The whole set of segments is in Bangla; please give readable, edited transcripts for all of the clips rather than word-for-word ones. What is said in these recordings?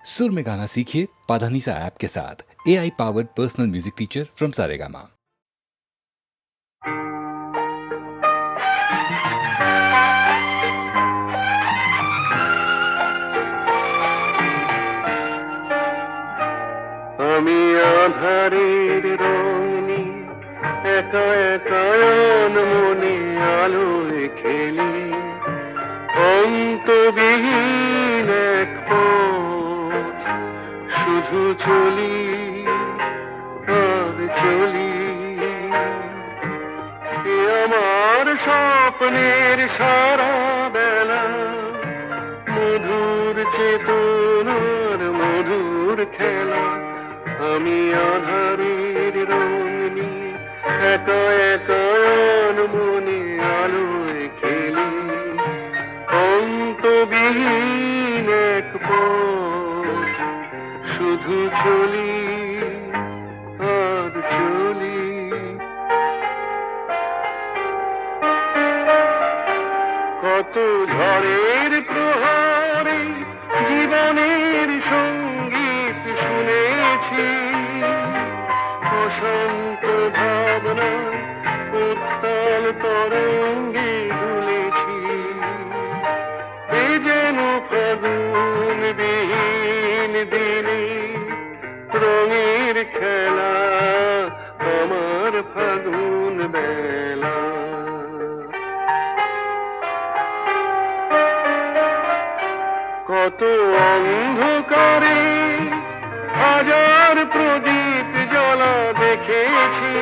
सुर में गाना सीखिए पाधानीसा ऐप के साथ। AI powered personal music teacher from Saregama. আমি আধারের রঙনি একা একা মনে আলোয় খেলি, অন্তবিহীন এক পথ শুধু চলি আর চলি। এ আমার স্বপ্নের সারা বেলা, মধুর চেতনার মধুর খেলা। আমি আধারের রঙনি একা একা মনে আলোয় খেলি, অন্তবিহীন এক পথ শুধু চলি আর চলি। কত ঝড়ের প্রহরে জীবনের সঙ্গীত শুনেছি, অশান্ত ভাবনা উত্তাল তরঙ্গে দুলেছি। এ যেন ফাগুন বিহীন দিনে রঙের খেলা, আমার ফাগুন বেলা। কত অন্ধকারে হাজার প্রদীপ জ্বলা দেখেছি,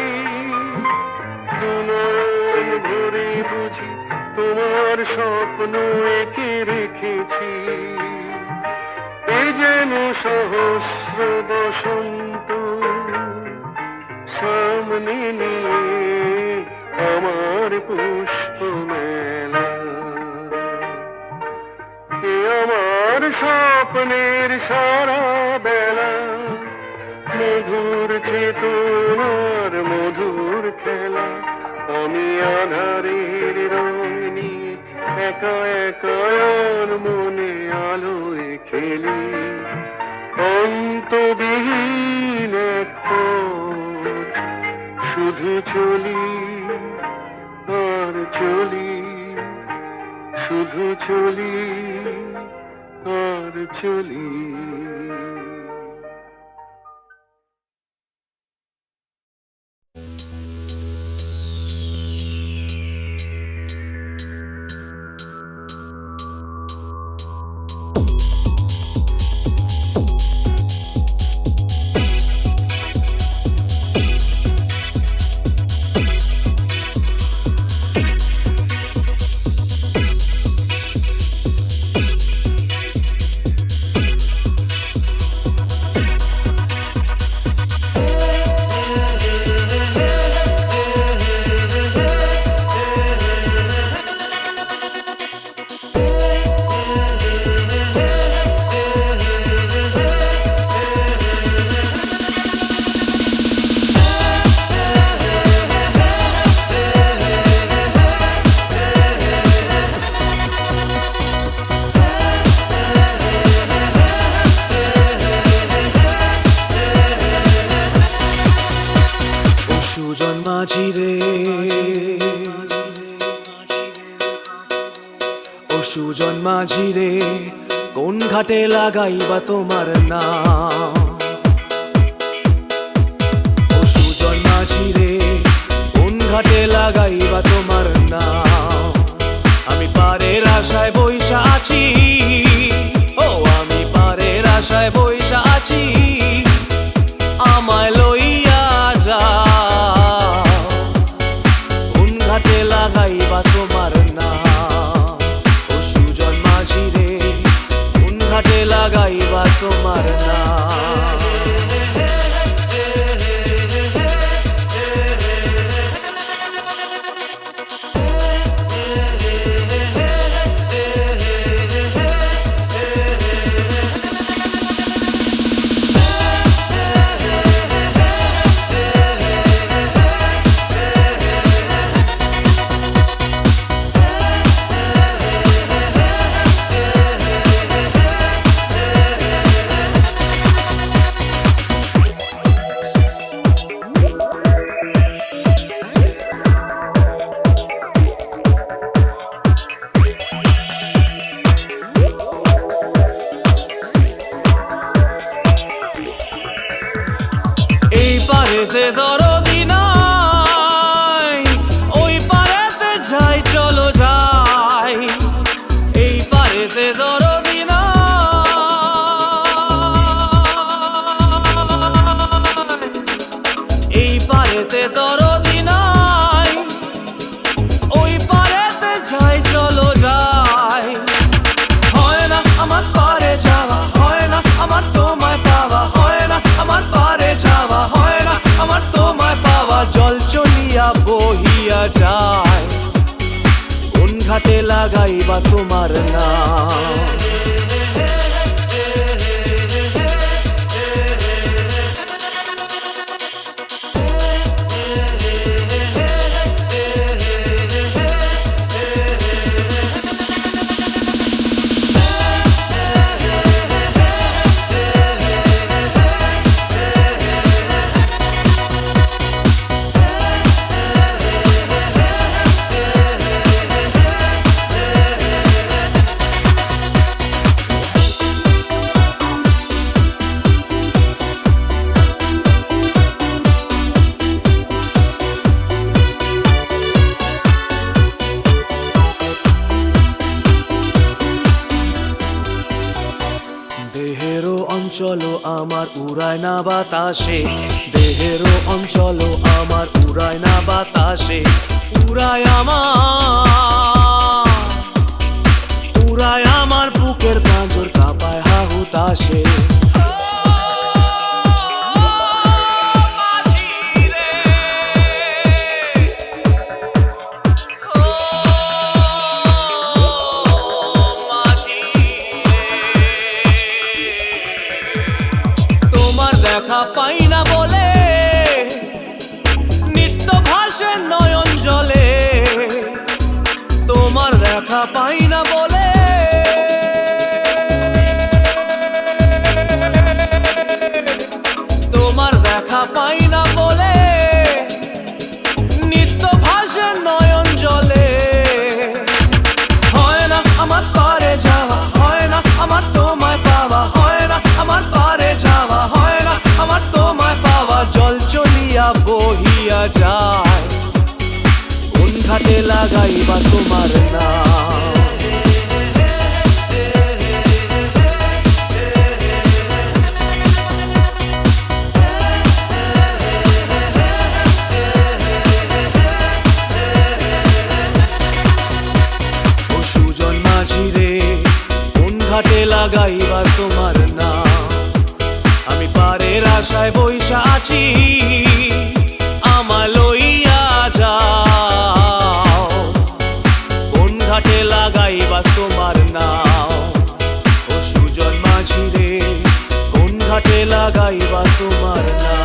দুনয়ন ভরে বুঝি তোমার স্বপ্ন এঁকে রেখেছি। এ যেন সহস্র বসন্ত সামনে নিয়ে আমার পুষ্প মেলা। এ আমার স্বপ্নের সারা বেলা, মধুর চেতনার মধুর খেলা। আমি আধারের রঙনি একা একা মনে আলোয় খেলি, অন্তবিহীন এক পথ শুধু চলি আর চলি, শুধু চলি আর চলি। সুজন মাঝি রে, কোন ঘাটে লাগাইবা তোমার নাম? ও সুজন মাঝি রে, কোন ঘাটে লাগাইবা তোমার নাম? আমি পারের আশায় বইসা আছি, ও আমি পারের আশায় বইসা আছি। আমায় লইয়া যাও, কোন ঘাটে লাগাইবা তোমার নাম? ঘাটে লাগাইবা তোমার নাম? দেহেরও অঞ্চল আমার উড়ায় না বাতাসে, দেহেরও অঞ্চল আমার উড়ায় না বাতাসে, উড়ায় আমার বুকের পাঁজর কাঁপায় হাহুতাশে। তোমার দেখা পাই না বলে নিত্য ভাসে নয়ন জলে, তোমার দেখা পাই না বলে তোমার দেখা পাই না বলে নিত্য ভাসে নয়ন জলে। হয় না আমার পারে যাওয়া, হয় না আমার তোমায় পাওয়া, হয় না আমার পারে যাওয়া, হয় না আমার তোমায় পাওয়া। জল চলিয়া বহিয়া যায়, কোন ঘাটে লাগাইবা তোমার নাম। ও সুজন মাঝি রে, কোন ঘাটে লাগাইবা তোমার নাম। আমি পারের আশায় বইসা আছি, আমায় লইয়া যাও, কোন ঘাটে লাগাইবা তোমার নাম। ও সুজন মাঝি রে, কোন ঘাটে লাগাইবা তোমার নাম।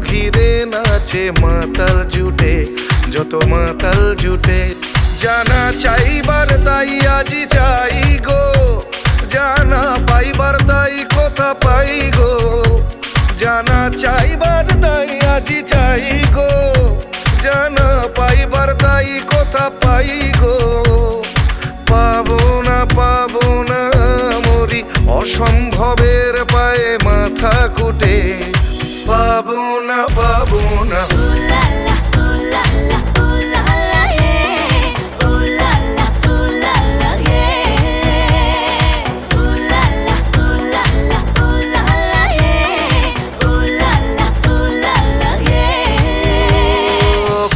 ঘিরে নাচে মাতাল জুটে, যত মাতাল জুটে। জানা চাইবার তাই আজি চাই গো, জানা পাইবার তাই কথা পাই গো। জানা চাইবার তাই আজি চাই গো, জানা পাইবার তাই কথা পাই গো। পাবো না মরি অসম্ভবের পায়ে মাথা কুটে। পাবো না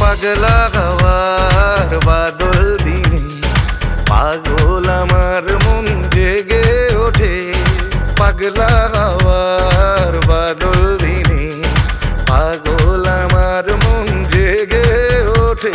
পাগলা হওয়ার বাদল দিনে পাগল আমার মন জেগে ওঠে। পাগলা হওয়ার বাদল দিনে পাগল আমার মন জেগে ওঠে।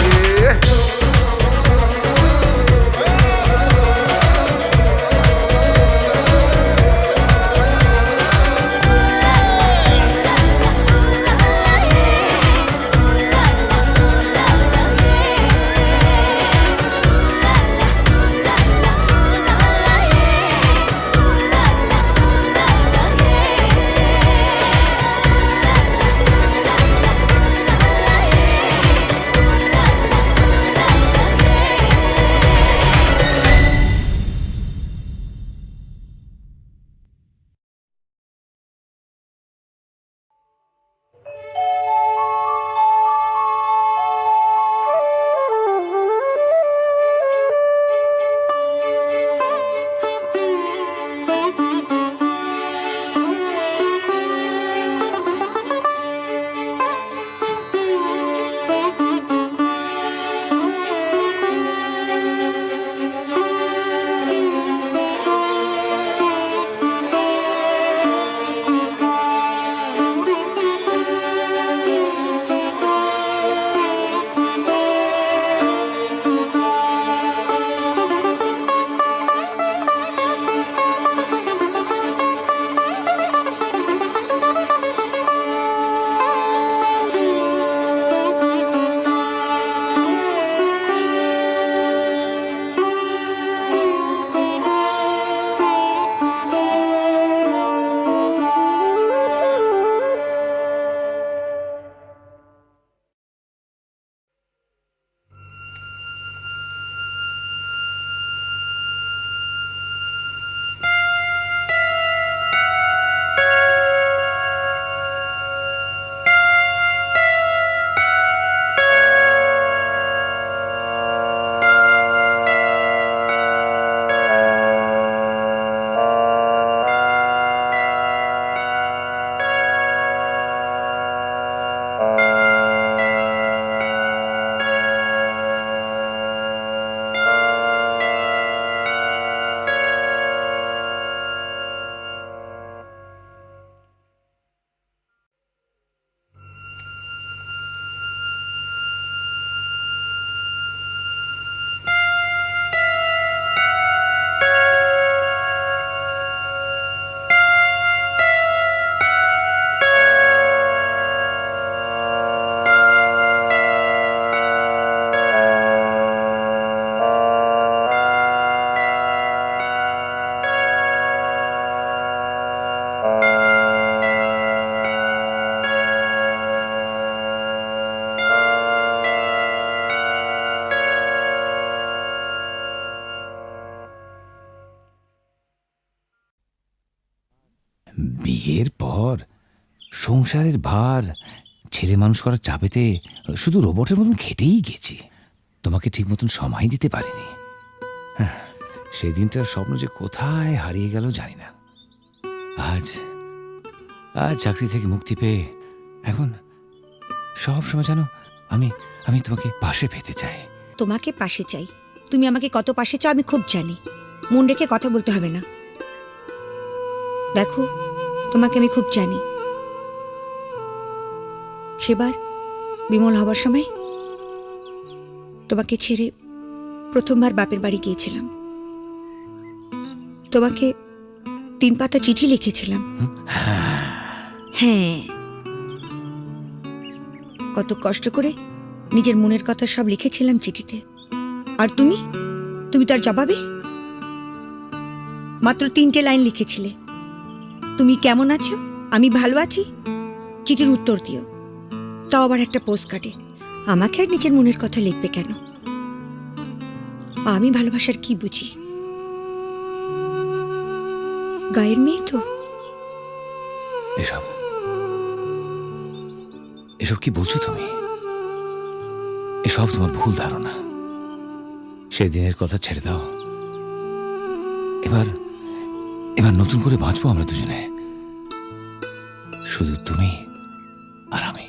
বিয়ের পর সংসারের ভার, ছেলে মানুষ করার চাপেতে শুধু রোবটের মতন খেটেই গেছি। তোমাকে ঠিক মতন সময় দিতে পারিনি। সেদিনটার স্বপ্ন যে কোথায় হারিয়ে গেল জানি না। আজ চাকরি থেকে মুক্তি পেয়ে এখন সব সময় জানো আমি তোমাকে পাশে পেতে চাই। তোমাকে পাশে চাই, তুমি আমাকে কত পাশে চাও আমি খুব জানি। মন রেখে কথা বলতে হবে না। দেখো, তোমাকে আমি খুব জানি। সেবার বিমল হবার সময় তোমাকে ছেড়ে প্রথমবার বাপের বাড়ি গিয়েছিলাম। তোমাকে 3 পাতা চিঠি লিখেছিলাম। হ্যাঁ, কত কষ্ট করে নিজের মনের কথা সব লিখেছিলাম চিঠিতে, আর তুমি তুমি তার জবাবে মাত্র 3টে লাইন লিখেছিলে, তুমি কেমন আছো, আমি ভালো আছি, চিঠির উত্তর দিও। তাও আবার একটা পোস্ট কার্ডে। আমাকে আর নিজের মনের কথা লিখবে কেন? আমি ভালোবাসার কি বুঝি? গায়ের মেয়ে তো। এসব এসব কি বলছো তুমি? এসব তোমার ভুল ধারণা। সেদিনের কথা ছেড়ে দাও। এবার এবার নতুন করে বাঁচবো আমরা দুজনে, শুধু তুমি আর আমি।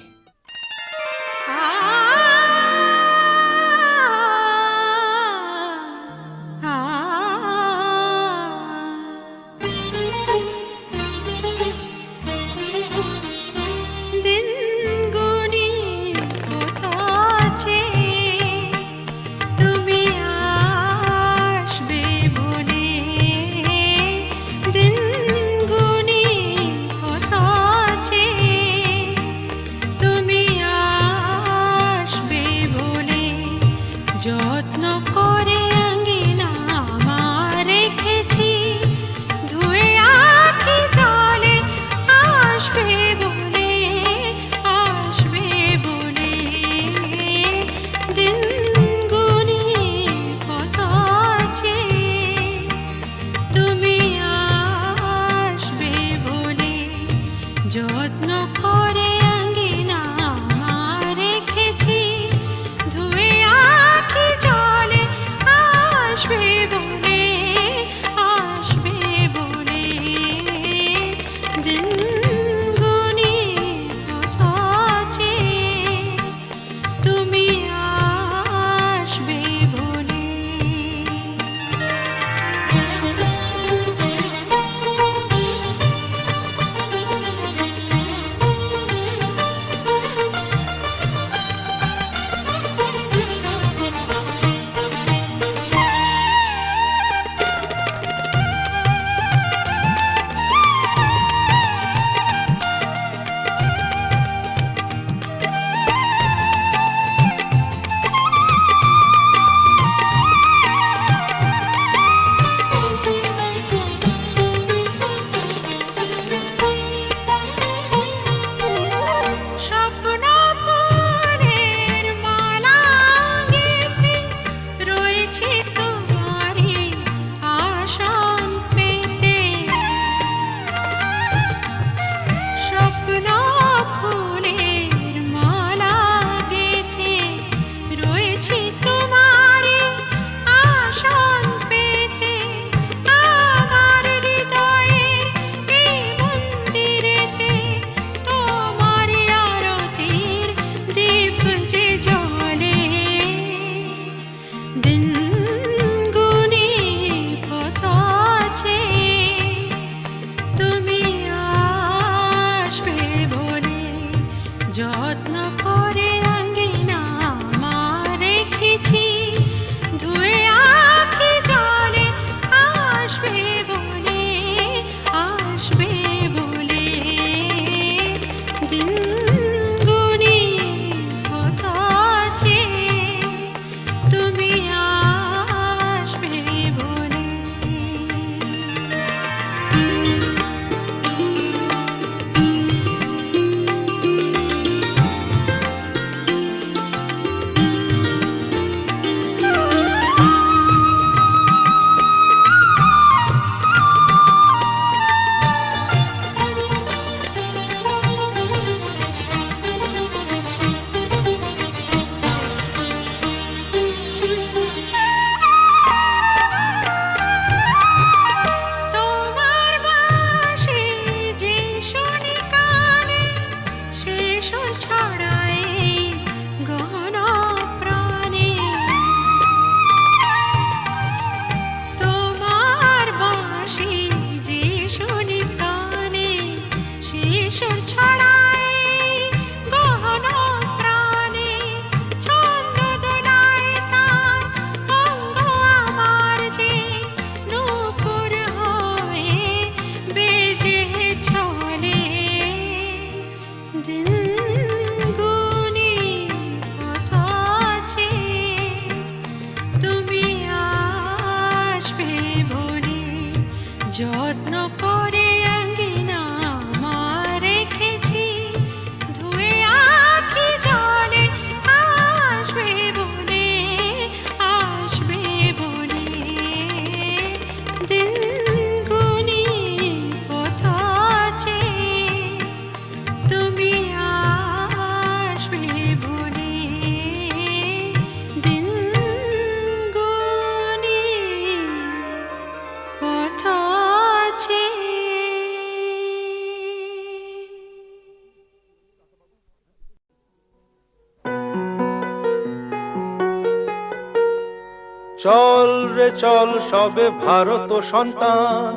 চল রে চল সবে ভারত সন্তান,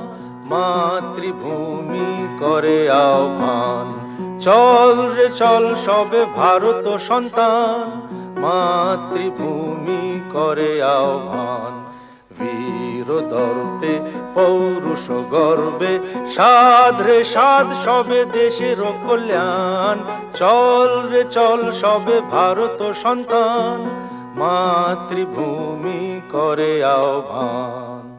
মাতৃভূমি করে আহ্বান। চল রে চল সবে ভারত সন্তান, মাতৃভূমি করে আহ্বান। বীর দর্পে পৌরুষ গর্বে সাধ রে সাধ সবে দেশের কল্যাণ। চল রে চল সবে ভারত সন্তান, মাতৃভূমি করে আহ্বান।